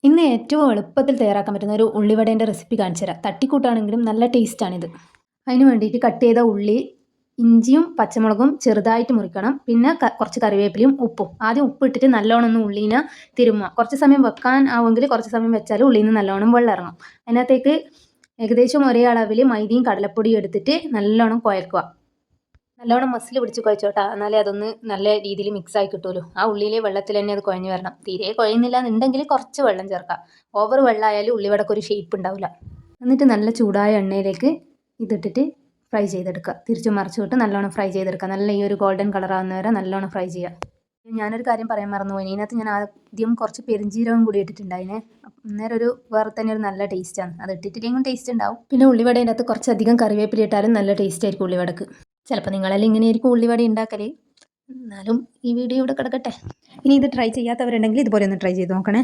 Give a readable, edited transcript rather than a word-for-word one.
ഇന്ന് ഏറ്റവും എളുപ്പത്തിൽ തയ്യാറാക്കാൻ പറ്റുന്ന ഒരു ഉള്ളിവടേൻ്റെ റെസിപ്പി കാണിച്ചു തരാം. തട്ടിക്കൂട്ടാണെങ്കിലും നല്ല ടേസ്റ്റാണിത്. അതിന് വേണ്ടിയിട്ട് കട്ട് ചെയ്ത ഉള്ളി, ഇഞ്ചിയും പച്ചമുളകും ചെറുതായിട്ട് മുറിക്കണം. പിന്നെ കുറച്ച് കറിവേപ്പിലയും ഉപ്പും. ആദ്യം ഉപ്പിട്ടിട്ട് നല്ലോണം ഒന്ന് ഉള്ളീനെ തിരുമ്മുക. കുറച്ച് സമയം വെക്കാൻ ആവുമെങ്കിൽ കുറച്ച് സമയം വെച്ചാൽ ഉള്ളിൽ നിന്ന് നല്ലോണം വെള്ളം ഇറങ്ങും. അതിനകത്തേക്ക് ഏകദേശം ഒരേ അളവിൽ മൈദയും കടലപ്പൊടിയും എടുത്തിട്ട് നല്ലോണം കുഴക്കുക. നല്ലോണം മസിൽ പിടിച്ച് കുഴച്ചോട്ടാ, എന്നാലേ അതൊന്ന് നല്ല രീതിയിൽ മിക്സായി കിട്ടുമല്ലോ. ആ ഉള്ളിയിലെ വെള്ളത്തിൽ തന്നെ അത് കുഴഞ്ഞ് വരണം. തീരെ കുഴയുന്നില്ല എന്നുണ്ടെങ്കിൽ കുറച്ച് വെള്ളം ചേർക്കാം. ഓവർ വെള്ളമായാലും ഉള്ളിവടക്ക് ഒരു ഷേപ്പ് ഉണ്ടാവില്ല. എന്നിട്ട് നല്ല ചൂടായ എണ്ണയിലേക്ക് ഇതിട്ടിട്ട് ഫ്രൈ ചെയ്തെടുക്കുക. തിരിച്ചും മറിച്ചും ഇട്ട് നല്ലോണം ഫ്രൈ ചെയ്തെടുക്കുക. നല്ല ഈ ഒരു ഗോൾഡൻ കളർ ആവുന്ന വരെ നല്ലോണം ഫ്രൈ ചെയ്യുക. ഞാനൊരു കാര്യം പറയാൻ മറന്നുപോയി. ഇതിനകത്ത് ഞാൻ ആദ്യം കുറച്ച് പെരിഞ്ജീരകം കൂടി ഇട്ടിട്ടുണ്ടായിനെ. അന്നേരം ഒരു വേറെ തന്നെ ഒരു നല്ല ടേസ്റ്റാണ്. അത് ഇട്ടിട്ടില്ലെങ്കിലും ടേസ്റ്റ് ഉണ്ടാവും. പിന്നെ ഉള്ളിവടേൻ്റെ അകത്ത് കുറച്ചധികം കറിവേപ്പില ഇട്ടാലും നല്ല ടേസ്റ്റ് ആയിരിക്കും ഉള്ളിവടക്ക്. ചിലപ്പോൾ നിങ്ങളെല്ലാം ഇങ്ങനെയായിരിക്കും ഉള്ളിവട ഉണ്ടാക്കൽ. എന്നാലും ഈ വീഡിയോ ഇവിടെ കിടക്കട്ടെ. ഇനി ഇത് ട്രൈ ചെയ്യാത്തവരുണ്ടെങ്കിൽ ഇതുപോലെ ഒന്ന് ട്രൈ ചെയ്ത് നോക്കണേ.